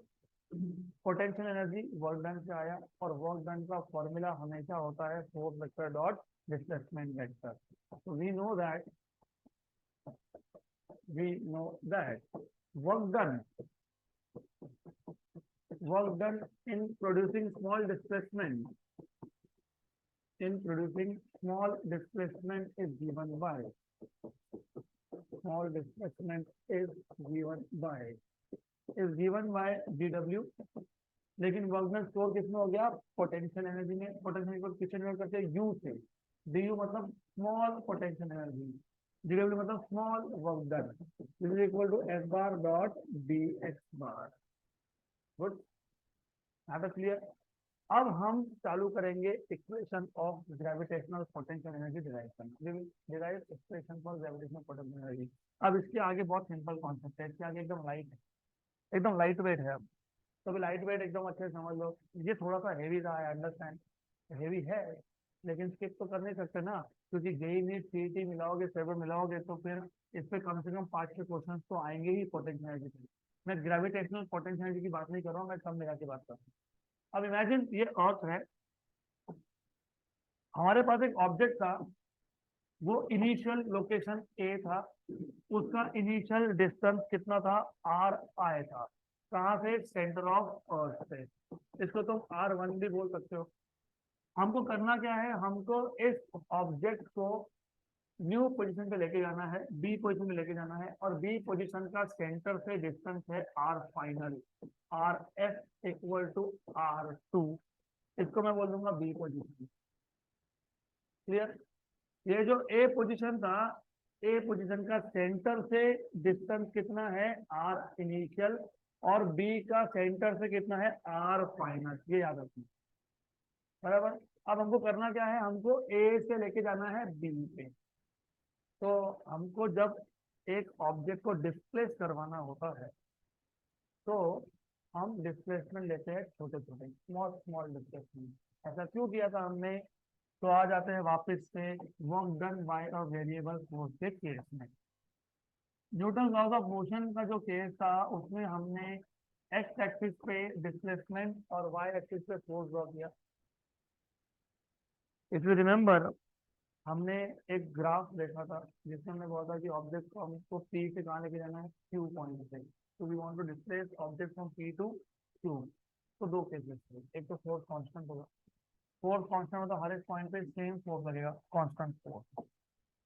पोटेंशियल एनर्जी वर्क डन से आया, और वर्क डन का फॉर्मूला हमेशा होता है force vector dot displacement vector. तो we know that work done, work done in producing small displacement, in producing small displacement is given by, small displacement is given by dw, लेकिन work done store किसमें हो गया, potential energy में। Potential energy को किससे denote करते हैं, U से। du मतलब स्मॉल पोटेंशियल एनर्जी, dw मतलब small work done, this is equal to F bar dot dx bar. Good, यहाँ तक क्लियर। अब हम चालू करेंगे equation of gravitational potential energy derive करना, derive equation for gravitational potential energy. अब इसके आगे बहुत सिंपल कॉन्सेप्ट है, इसके आगे एकदम लाइट है, एकदम लाइट वेट है। अब तो भी लाइट वेट एकदम अच्छे से समझ लो। ये थोड़ा सा हेवी रहा है, अंडरस्टैंड, हेवी है, लेकिन स्किप तो कर नहीं सकते ना, क्योंकि जेई नीट सीईटी मिलाओगे, सेवर मिलाओगे, तो फिर इस पे कम से कम 5-6 क्वेश्चन तो आएंगे ही पोटेंशियल एनर्जी पे। मैं ग्रेविटेशनल पोटेंशियल एनर्जी की बात नहीं कर रहा हूँ, मैं सब मिला के बात कर रहा हूँ। अब इमेजिन ये अर्थ है, हमारे पास एक ऑब्जेक्ट था, वो इनिशियल लोकेशन ए था, उसका इनिशियल डिस्टेंस कितना था, आर आई था। कहाँ से, सेंटर ऑफ अर्थ से। इसको तुम R1 भी बोल सकते हो। हमको करना क्या है, हमको इस ऑब्जेक्ट को न्यू पोजीशन पे लेके जाना है, बी पोजीशन पे लेके जाना है, और बी पोजीशन का सेंटर से डिस्टेंस है R final, R F equal to R2। इसको मैं बोल दूंगा बी पोजीशन। क्लियर। ये जो ए पोजीशन था, ए पोजीशन का सेंटर से डिस्टेंस कितना है, आर इनिशियल, और बी का सेंटर से कितना है, आर फाइनल, ये याद रखना, बराबर। अब हमको करना क्या है, हमको ए से लेके जाना है बी पे। तो हमको जब एक ऑब्जेक्ट को डिस्प्लेस करवाना होता है, तो हम डिस्प्लेसमेंट लेते हैं छोटे छोटे, स्मॉल स्मॉल डिस्प्लेसमेंट। ऐसा क्यों किया था हमने, तो आ जाते हैं वापस से work done by a variable force के केस में। न्यूटन लॉज ऑफ मोशन का जो केस था, उसमें हमने एक्स एक्सिस पे डिस्प्लेसमेंट और वाई एक्सिस पे फोर्स ड्रॉ किया। इफ यू रिमेम्बर, हमने एक ग्राफ देखा था, जिसमें हमने बोला था कि ऑब्जेक्ट को हमको पी से कहाँ लेके जाना है, क्यू पॉइंट से। तो we want to displace object from P to Q. तो दो केसेस थे, एक तो फोर्स कांस्टेंट होगा, फोर्स कांस्टेंट मतलब हर एक पॉइंट पे सेम फोर्स लगेगा, कांस्टेंट फोर्स।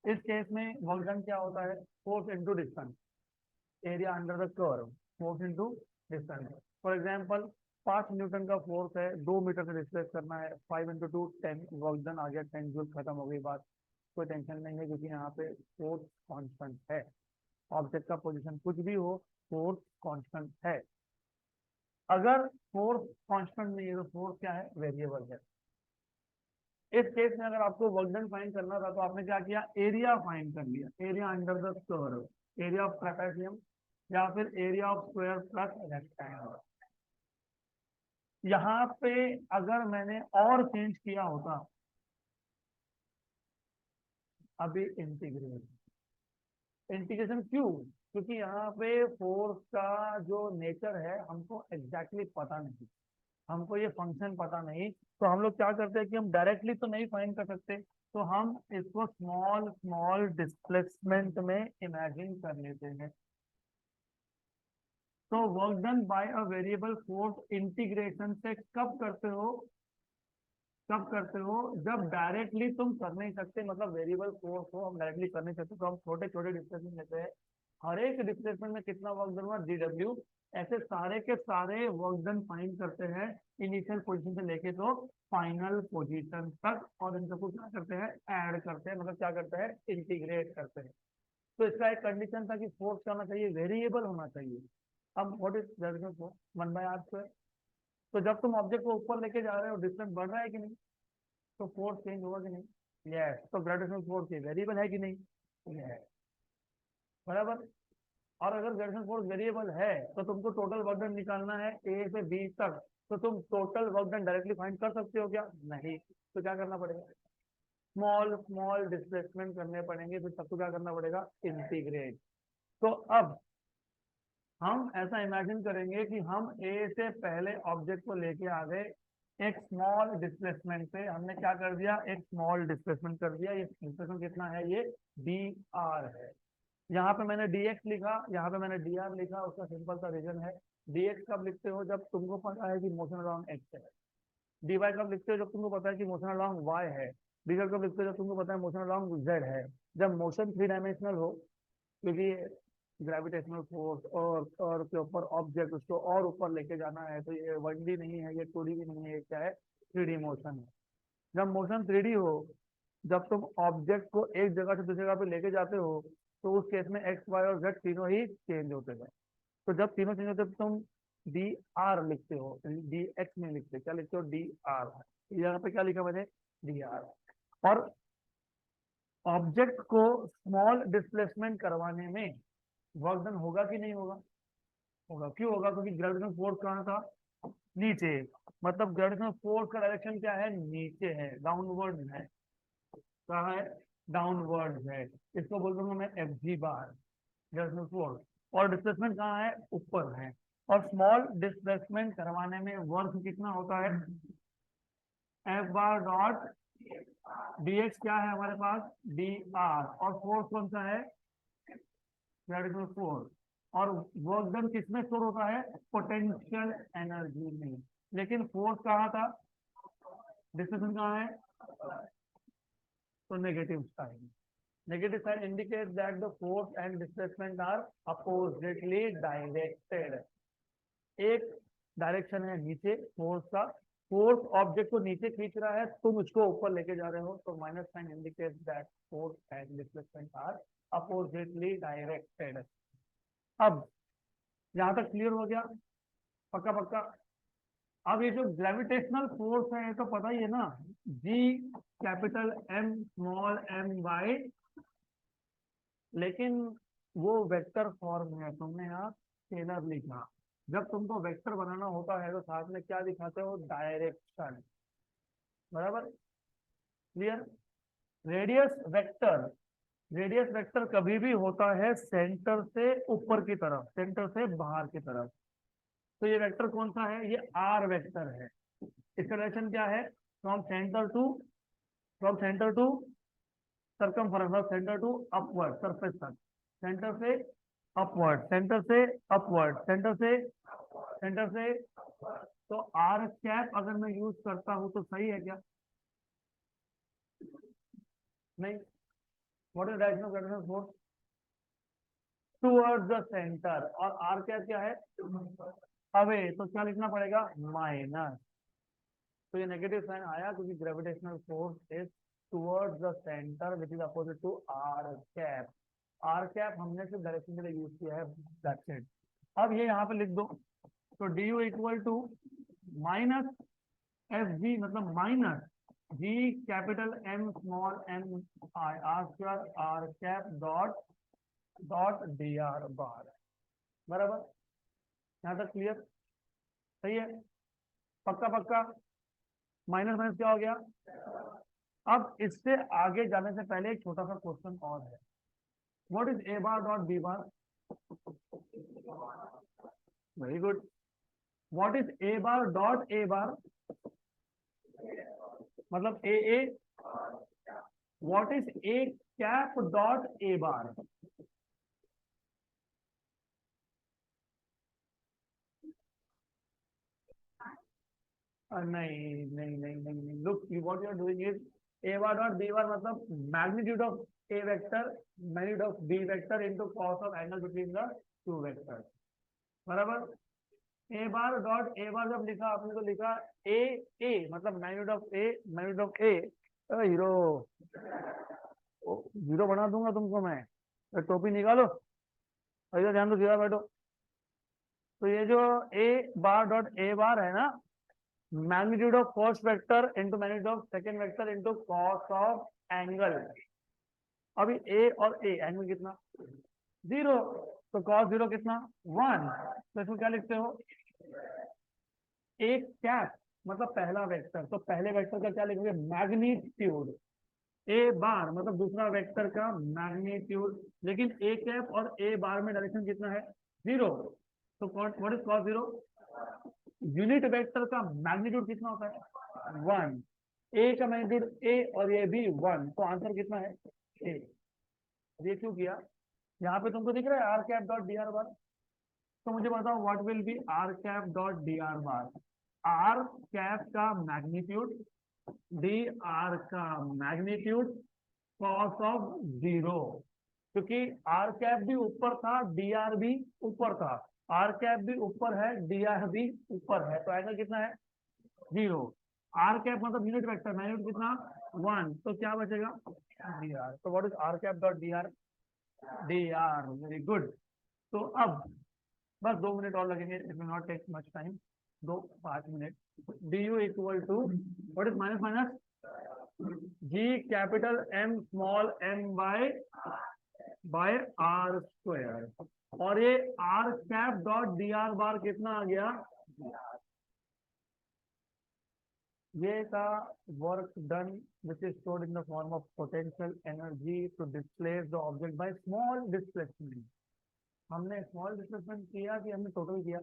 इस केस में वर्क डन क्या होता है, force into distance, area under the curve, force into distance. For example 5 newton का फोर्स है, 2 मीटर से डिस्प्लेस करना है, 5 × 2 10, वर्क डन आ गया 10 जूल, खत्म हो गई बात। कोई टेंशन नहीं है, क्योंकि यहाँ पे फोर्स कांस्टेंट है। ऑब्जेक्ट का पोजीशन कुछ भी हो, फोर्स कांस्टेंट है। अगर फोर्स कांस्टेंट नहीं है, तो फोर्स क्या है, वेरिएबल है। इस केस में अगर आपको वर्क डन फाइंड करना था, तो आपने क्या किया, एरिया फाइंड कर लिया, area under the curve, area of trapezium, या फिर area of square plus rectangle. यहाँ पे अगर मैंने और चेंज किया होता, अभी इंटीग्रेशन क्यों, क्योंकि यहाँ पे फोर्स का जो नेचर है हमको एग्जैक्टली पता नहीं, हमको ये फंक्शन पता नहीं। तो हम लोग क्या करते हैं कि हम डायरेक्टली तो नहीं फाइंड कर सकते, तो हम इसको स्मॉल स्मॉल डिस्प्लेसमेंट में इमेजिन कर लेते हैं। तो work done by a variable force integration से कब करते हो, कब करते हो, जब डायरेक्टली तुम कर नहीं सकते, मतलब वेरिएबल फोर्स हो, हम डायरेक्टली कर नहीं सकते, तो हम छोटे छोटे डिस्प्लेसमेंट लेते हैं। हर एक डिस्प्लेसमेंट में कितना वर्क डन हुआ, dw। ऐसे सारे के सारे वर्क डन फाइंड करते हैं, इनिशियल पोजीशन से लेके तो फाइनल पोजीशन तक, और इन सबको क्या करते हैं, ऐड करते हैं, मतलब क्या करते हैं, इंटीग्रेट करते हैं। तो इसका एक कंडीशन था कि फोर्स क्या होना चाहिए, वेरिएबल होना चाहिए। अब what is gravitational force, 1/r²। तो जब तुम ऑब्जेक्ट को ऊपर लेके जा रहे हो, डिस्टेंस बढ़ रहा है कि नहीं, तो फोर्स चेंज होगा कि नहीं, यस। तो ग्रेविटेशनल फोर्स ये वेरिएबल है कि नहीं, यस, बराबर। और अगर ग्रेविटेशनल फोर्स वेरिएबल है, तो तुमको टोटल वर्क डन निकालना है ए से बी तक। तो तुम total work done directly find कर सकते हो क्या, नहीं। तो क्या करना पड़ेगा, स्मॉल स्मॉल डिस्प्लेसमेंट करने पड़ेंगे, फिर सबको क्या करना पड़ेगा, इंटीग्रेट। तो अब हम ऐसा इमेजिन करेंगे कि हम ए से पहले ऑब्जेक्ट को लेके आ गए, एक स्मॉल डिस्प्लेसमेंट पे हमने क्या कर दिया, एक स्मॉल डिस्प्लेसमेंट कर दिया। ये डिस्प्लेसमेंट कितना है, ये dr है। यहाँ पे मैंने dx लिखा, यहाँ पे मैंने dr लिखा, उसका सिंपल सा रीजन है। dx कब लिखते हो? जब तुमको पता है कि मोशन अलोंग x है। dy कब लिखते हो? जब तुमको पता है कि मोशन अलोंग y है। dz कब लिखते हो? जब तुमको पता है मोशन अलोंग z है। जब मोशन 3 डायमेंशनल हो, क्योंकि ग्रेविटेशनल फोर्स और के ऊपर ऑब्जेक्ट उसको और ऊपर लेके जाना है, तो ये 1D नहीं है, ये 2D भी नहीं है, ये क्या है? 3D मोशन है। जब मोशन 3D हो, जब तुम ऑब्जेक्ट को एक जगह से दूसरी जगह पे लेके जाते हो, तो उस केस में एक्स वाई और जेड तीनों ही चेंज होते हैं। तो जब तीनों चेंज होते हैं, तो तुम डी आर लिखते हो, डी एक्स में लिखते, क्या लिखते हो? D R. यहाँ पे क्या लिखा मैंने? D R. और ऑब्जेक्ट को स्मॉल डिस्प्लेसमेंट करवाने में वर्क डन होगा कि नहीं होगा? होगा। क्यों होगा? क्योंकि ग्रेविटेशनल फोर्स कहाँ था? नीचे। मतलब ग्रेविटेशनल फोर्स का डायरेक्शन क्या है? नीचे है, डाउनवर्ड है। कहाँ है? डाउनवर्ड है। इसको बोल दूंगा मैं एफ जी बार, ग्रेविटेशनल फोर्स। और डिस्प्लेसमेंट कहाँ है? ऊपर है। और स्मॉल डिस्प्लेसमेंट करवाने में वर्क कितना होता है? एफ बार डॉट dx क्या है हमारे पास? dr। और फोर्स कौन सा है? Gravitational force. और वर्क डन किसमें स्टोर होता है? पोटेंशियल एनर्जी में। लेकिन फोर्स कहाँ था? डिस्प्लेसमेंट कहाँ है? तो negative sign. Negative sign indicates that the force and displacement are oppositely directed. एक डायरेक्शन है नीचे फोर्स का, फोर्स ऑब्जेक्ट को नीचे खींच रहा है, तुम उसको ऊपर लेके जा रहे हो, तो minus sign indicates that force and displacement are oppositely directed. अब यहां तक क्लियर हो गया? पक्का पक्का। अब ये जो ग्रेविटेशनल फोर्स है, ये तो पता ही है ना, G capital M small m y, लेकिन वो वेक्टर फॉर्म है, तुमने यहाँ स्केलर लिखा। जब तुमको वेक्टर बनाना होता है, तो साथ में क्या दिखाते हो? डायरेक्शन। बराबर? Clear? Radius vector, radius vector कभी भी होता है सेंटर से ऊपर की तरफ, सेंटर से बाहर की तरफ। तो ये वेक्टर कौन सा है? ये आर वेक्टर है। इसका डायरेक्शन क्या है? From centre to, from centre to circumference, centre to upward surface तक, सेंटर से अपवर्ड, सेंटर से अपवर्ड, सेंटर से तो आर कैप अगर मैं यूज करता हूं तो सही है क्या? नहीं। What is direction of gravitational force? Towards the centre. और आर कैप क्या है? अवे। तो क्या लिखना पड़ेगा? माइनस। तो ये नेगेटिव साइन आया क्योंकि gravitational force is towards the centre which is opposite to R cap. R cap हमने सिर्फ डायरेक्शन के लिए यूज किया है, दैट्स इट। अब ये यहाँ पे लिख दो, तो D U equal to minus F G, मतलब minus G capital M small M I R square R cap dot dot D R bar. बराबर? यहाँ तक क्लियर? सही है? पक्का पक्का। माइनस माइनस क्या हो गया? अब इससे आगे जाने से पहले एक छोटा सा क्वेश्चन और है। What is A bar dot B bar? Very good. What is A bar dot A bar? मतलब A. What is A cap dot A bar? नहीं नहीं नहीं नहीं नहीं, look what you are doing is A bar dot B bar मतलब magnitude of A vector, magnitude of B vector into cos of angle between the two vector. बराबर? A bar dot A बार जब लिखा आपने, तो लिखा ए, ए मतलब magnitude of A, magnitude of A. Hero, zero बना दूंगा तुमको मैं। टोपी निकालो, इधर ध्यान दो, सीधा बैठो। तो ये जो ए बार डॉट ए बार है ना, magnitude of first vector into magnitude of second vector into cos of angle. अभी ए और ए एंगल कितना? जीरो। तो कॉस जीरो कितना? वन। तो इसको क्या लिखते हो? एक कैप मतलब पहला वेक्टर, तो पहले वेक्टर का क्या लिखोगे? मैग्नीट्यूड। ए बार मतलब दूसरा वेक्टर का मैग्नीट्यूड। लेकिन ए कैप और ए बार में डायरेक्शन कितना है? जीरो। तो what is cos zero? Unit vector का मैग्नीट्यूड कितना होता है? वन। ए का मैग्नीट्यूड ए और ये भी वन, तो आंसर कितना है? ए। ये क्यों किया? यहाँ पे तुमको दिख रहा है R cap dot D R bar. तो मुझे बताओ what will be R cap dot D R bar. R cap का मैग्नीट्यूड, डी आर का मैग्नीट्यूड, कॉस ऑफ जीरो। क्योंकि आर कैप भी ऊपर था, डी आर भी ऊपर था, आर कैप भी ऊपर है, डी आर भी ऊपर है, तो आएगा कितना है, जीरो। आर कैप मतलब यूनिट वेक्टर, मैग्नीट्यूड कितना, 1, तो क्या बचेगा, डी आर। तो what is R cap dot D R, D R, very good. तो अब बस 2 मिनट और लगेंगे, it will not take much time, 5 minute. D U equal to what is minus minus G capital M small M by R square, और ये R cap dot D R bar कितना आ गया, ये का work done which is stored in the form of potential energy to displace the object by small displacement. हमने small displacement किया कि हमने टोटल किया,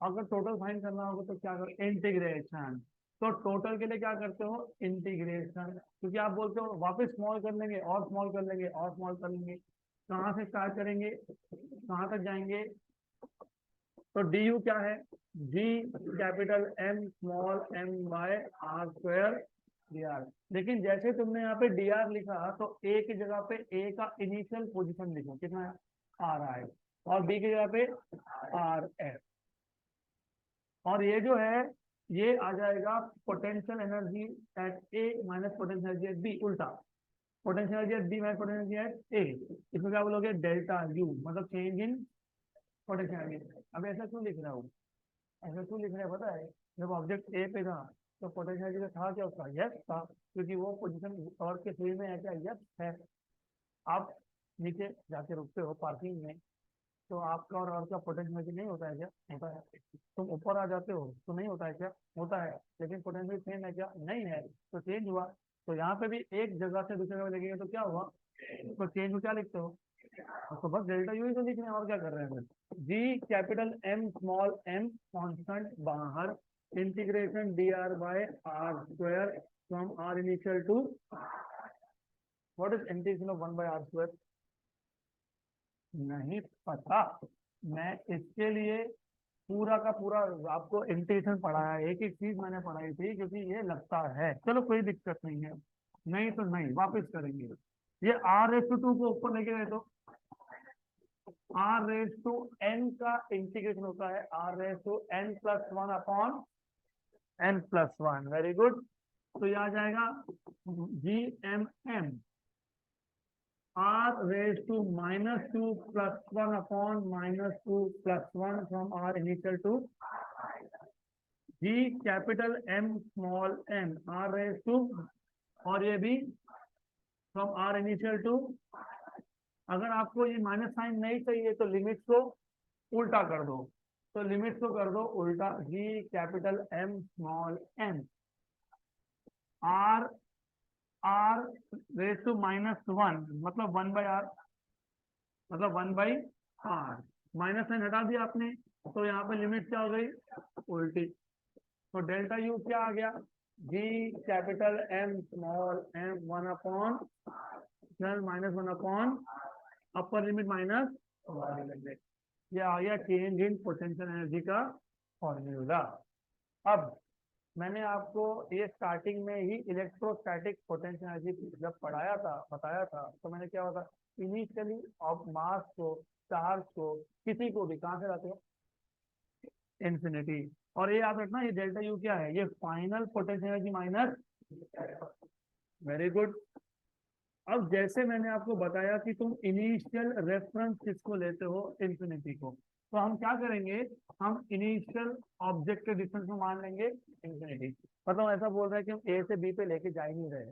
अगर टोटल फाइंड करना होगा तो क्या करो, इंटीग्रेशन। तो टोटल के लिए क्या करते हो, इंटीग्रेशन, क्योंकि आप बोलते हो वापस स्मॉल कर लेंगे और स्मॉल कर लेंगे और स्मॉल कर लेंगे, कहाँ से स्टार्ट करेंगे, कहाँ तक जाएंगे। तो डी यू क्या है, G capital M small M by R square D R. लेकिन जैसे तुमने यहाँ पे डी आर लिखा तो ए की जगह पे ए का इनिशियल पोजीशन लिखो कितना है, आर आई, और बी की जगह पे आर एफ, और ये जो है ये आ जाएगा potential energy at A minus potential energy at B, उल्टा potential energy at B minus potential energy at A. इसमें क्या बोलोगे, डेल्टा यू, मतलब चेंज इन पोटेंशियल एनर्जी। अब ऐसा क्यों लिख रहा हूँ, ऐसा क्यों लिख रहे हैं पता है, जब ऑब्जेक्ट ए पे था तो पोटेंशियल एनर्जी था क्या उसका, यस था, क्योंकि वो पोजीशन और के फील्ड में है क्या, यस है। आप नीचे जाके रुकते हो पार्किंग में तो आपका और का पोटेंशियल एनर्जी नहीं होता है क्या, होता है। तुम ऊपर आ जाते हो तो नहीं होता है क्या, होता है। लेकिन पोटेंशियल सेम है क्या, नहीं है, तो चेंज हुआ। तो यहाँ पे भी एक जगह से दूसरी जगह लगेगा तो क्या हुआ, तो चेंज हो, क्या लिखते हो, तो बस डेल्टा यू ही तो लिख रहे हैं, और क्या कर रहे हैं। G capital M small M constant बाहर, integration D R by R square from R initial to what is integration of 1 by R square, नहीं पता। मैं इसके लिए पूरा का पूरा आपको इंटीग्रेशन पढ़ाया, एक एक चीज मैंने पढ़ाई थी, क्योंकि ये लगता है। चलो कोई दिक्कत नहीं है, नहीं तो नहीं, वापस करेंगे। ये आर एस टू को ऊपर लेके गए तो आर रेस टू एन का इंटीग्रेशन होता है, R raise to N plus one upon N plus one, very good. तो ये आ जाएगा G M M R raise to -2 plus one upon -2 plus one from R initial to G capital M small M R raise to, और ये भी from R initial to. अगर आपको ये माइनस साइन नहीं चाहिए तो लिमिट को उल्टा कर दो, तो लिमिट को कर दो उल्टा, G capital M small M R R raise to -1 मतलब 1 बाई आर, मतलब 1 बाई आर, माइनस साइन हटा दिया आपने, तो यहाँ पे लिमिट क्या हो गई, उल्टी। तो डेल्टा यू क्या आ गया, G capital M small M 1 upon -1 upon upper limit minus, ये आ गया चेंज इन पोटेंशियल एनर्जी का फॉर्मूला। अब मैंने आपको ये स्टार्टिंग में ही इलेक्ट्रोस्टैटिक पोटेंशियल एनर्जी जब पढ़ाया था, बताया था, तो मैंने क्या होता, इनिशियली ऑफ मास को, चार्ज को, किसी को भी कहां से लाते हो, इंफिनिटी। और ये याद रखना, ये डेल्टा यू क्या है, ये final potential energy minus, very good. अब जैसे मैंने आपको बताया कि तुम इनिशियल रेफरेंस किसको लेते हो, इंफिनिटी को, तो हम क्या करेंगे, हम इनिशियल ऑब्जेक्ट के डिस्टेंस को मान लेंगे इंफिनिटी। मतलब ऐसा बोल रहे हैं कि हम ए से बी पे लेके जा ही नहीं रहे,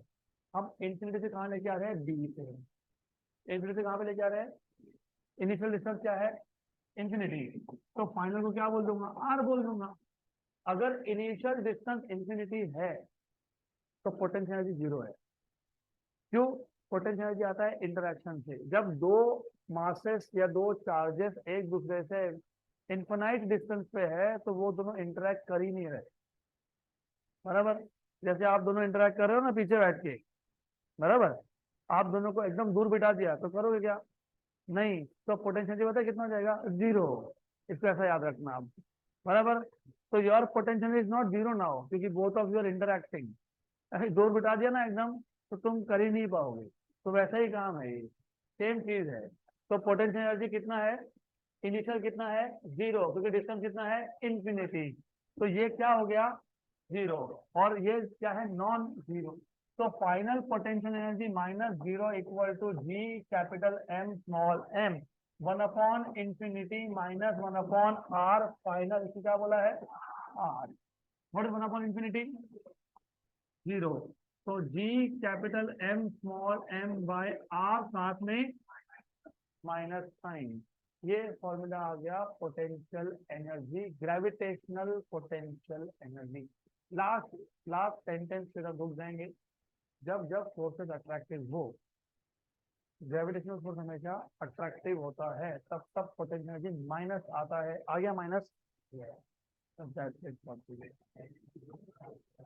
हम इंफिनिटी से कहाँ लेके आ रहे हैं, बी पे। इंफिनिटी से कहाँ पे लेके आ रहे हैं, इनिशियल डिस्टेंस क्या है, इंफिनिटी, तो फाइनल को क्या बोल दूंगा, आर बोल दूंगा। अगर इनिशियल डिस्टेंस इंफिनिटी है तो पोटेंशियल एनर्जी जीरो है। क्यों, पोटेंशियल एनर्जी आता है इंटरेक्शन से, जब दो मासेस या दो चार्जेस एक दूसरे से इन्फिनाइट डिस्टेंस पे है तो वो दोनों इंटरेक्ट कर ही नहीं रहे, बराबर। जैसे आप दोनों इंटरेक्ट कर रहे हो ना पीछे बैठ के, बराबर, आप दोनों को एकदम दूर बिठा दिया तो करोगे क्या? नहीं, तो पोटेंशियल पता है कितना हो जाएगा? जीरो। इसको ऐसा याद रखना आप, बराबर। तो your potential is not zero now, क्योंकि both of you are interacting. ऐसे दूर बिठा दिया ना एकदम, तो तुम कर ही नहीं पाओगे। तो वैसा ही काम है ये, सेम चीज है। तो पोटेंशियल एनर्जी कितना है? इनिशियल कितना है? जीरो, क्योंकि डिस्टेंस कितना है? इन्फिनिटी। तो ये क्या हो गया? जीरो। और ये क्या है? Non zero. तो final potential energy minus zero equal to G capital M small M, 1/इंफिनिटी माइनस 1/r फाइनल। इसको क्या बोला है? आर। व्हाट इज 1/इंफिनिटी? जीरो। तो G capital M small M by R, साथ में माइनस साइन। ये फॉर्मूला आ गया potential energy, gravitational potential energy. Last last sentence पे हम रुक जाएंगे। जब जब फोर्सेस अट्रैक्टिव हो, ग्रेविटेशनल फोर्स हमेशा अट्रैक्टिव होता है, तब तब पोटेंशियल एनर्जी माइनस आता है। आ गया माइनस?